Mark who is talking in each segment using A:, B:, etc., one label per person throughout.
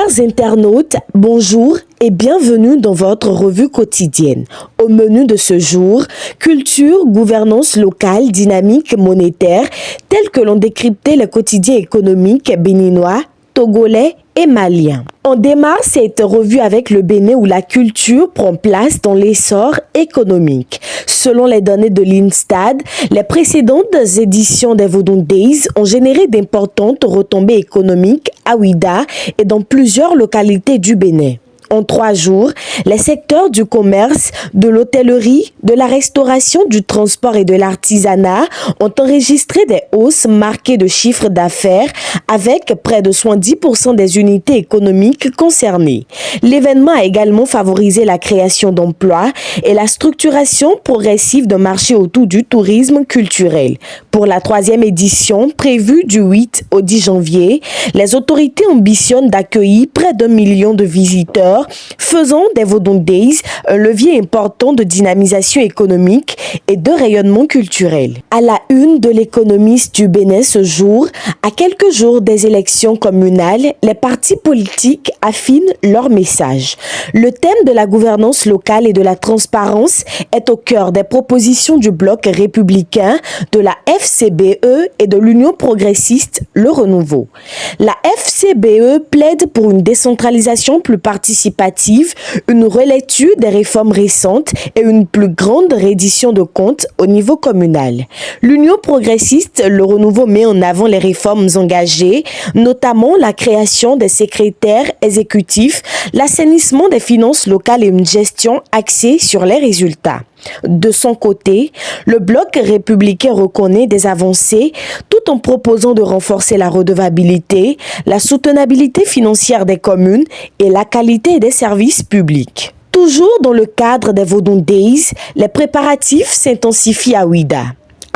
A: Chers internautes, bonjour et bienvenue dans votre revue quotidienne. Au menu de ce jour, culture, gouvernance locale, dynamique monétaire, tel que l'ont décrypté le quotidien économique béninois, togolais et malien. On démarre cette revue avec le Bénin où la culture prend place dans l'essor économique. Selon les données de l'INSTAD, les précédentes éditions des Vodun Days ont généré d'importantes retombées économiques à Ouidah et dans plusieurs localités du Bénin. En 3 jours, les secteurs du commerce, de l'hôtellerie, de la restauration, du transport et de l'artisanat ont enregistré des hausses marquées de chiffre d'affaires avec près de 70% des unités économiques concernées. L'événement a également favorisé la création d'emplois et la structuration progressive d'un marché autour du tourisme culturel. Pour la 3e édition, prévue du 8 au 10 janvier, les autorités ambitionnent d'accueillir près d'1 million de visiteurs, faisant des Vodun Days un levier important de dynamisation économique et de rayonnement culturel. À la une de l'Économiste du Bénin ce jour, à quelques jours des élections communales, les partis politiques affinent leur message. Le thème de la gouvernance locale et de la transparence est au cœur des propositions du bloc républicain, de la FCBE et de l'Union progressiste Le Renouveau. La FCBE plaide pour une décentralisation plus participative, une relecture des réformes récentes et une plus grande reddition de comptes au niveau communal. L'Union progressiste Le Renouveau met en avant les réformes engagées, notamment la création des secrétaires exécutifs, l'assainissement des finances locales et une gestion axée sur les résultats. De son côté, le bloc républicain reconnaît des avancées tout en proposant de renforcer la redevabilité, la soutenabilité financière des communes et la qualité des services publics. Toujours dans le cadre des Vodun Days, les préparatifs s'intensifient à Ouidah.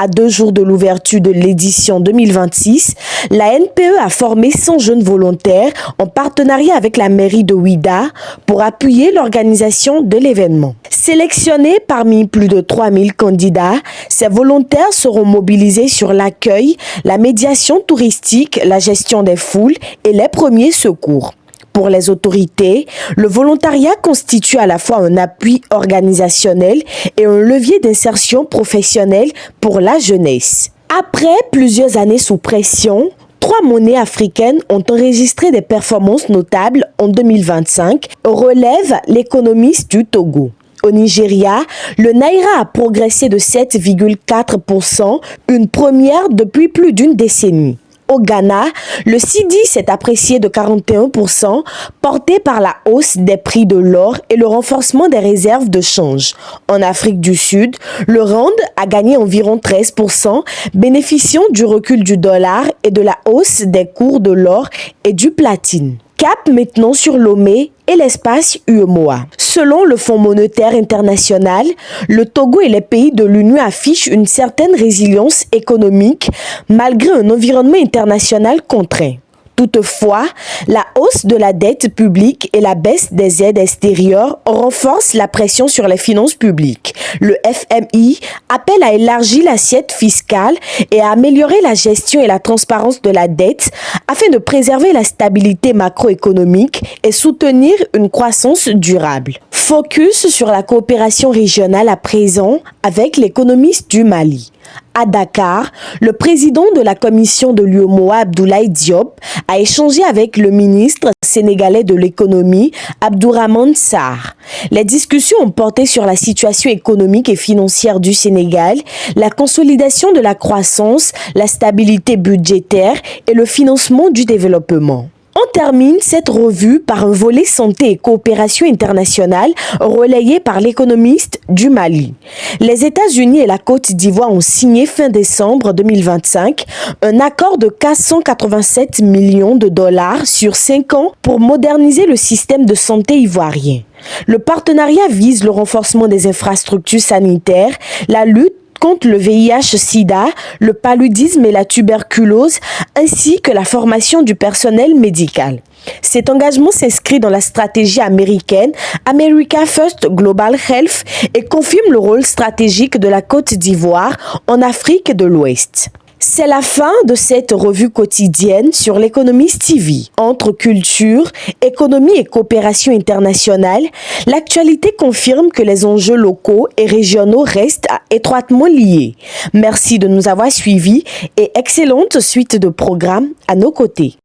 A: À 2 jours de l'ouverture de l'édition 2026, la NPE a formé 100 jeunes volontaires en partenariat avec la mairie de Ouidah pour appuyer l'organisation de l'événement. Sélectionnés parmi plus de 3000 candidats, ces volontaires seront mobilisés sur l'accueil, la médiation touristique, la gestion des foules et les premiers secours. Pour les autorités, le volontariat constitue à la fois un appui organisationnel et un levier d'insertion professionnelle pour la jeunesse. Après plusieurs années sous pression, 3 monnaies africaines ont enregistré des performances notables en 2025, relève l'Économiste du Togo. Au Nigeria, le Naira a progressé de 7,4%, une première depuis plus d'une décennie. Au Ghana, le cedi s'est apprécié de 41%, porté par la hausse des prix de l'or et le renforcement des réserves de change. En Afrique du Sud, le rand a gagné environ 13%, bénéficiant du recul du dollar et de la hausse des cours de l'or et du platine. Cap maintenant sur Lomé et l'espace UEMOA. Selon le Fonds monétaire international, le Togo et les pays de l'Union affichent une certaine résilience économique malgré un environnement international contraint. Toutefois, la hausse de la dette publique et la baisse des aides extérieures renforcent la pression sur les finances publiques. Le FMI appelle à élargir l'assiette fiscale et à améliorer la gestion et la transparence de la dette afin de préserver la stabilité macroéconomique et soutenir une croissance durable. Focus sur la coopération régionale à présent avec l'Économiste du Mali. À Dakar, le président de la commission de l'UEMOA, Abdoulaye Diop, a échangé avec le ministre sénégalais de l'économie, Abdourahmane Sarr. Les discussions ont porté sur la situation économique et financière du Sénégal, la consolidation de la croissance, la stabilité budgétaire et le financement du développement. On termine cette revue par un volet santé et coopération internationale relayé par l'Économiste du Mali. Les États-Unis et la Côte d'Ivoire ont signé fin décembre 2025 un accord de 487 millions de dollars sur 5 ans pour moderniser le système de santé ivoirien. Le partenariat vise le renforcement des infrastructures sanitaires, la lutte contre le VIH-Sida, le paludisme et la tuberculose, ainsi que la formation du personnel médical. Cet engagement s'inscrit dans la stratégie américaine America First Global Health et confirme le rôle stratégique de la Côte d'Ivoire en Afrique de l'Ouest. C'est la fin de cette revue quotidienne sur l'Économiste TV. Entre culture, économie et coopération internationale, l'actualité confirme que les enjeux locaux et régionaux restent étroitement liés. Merci de nous avoir suivis et excellente suite de programmes à nos côtés.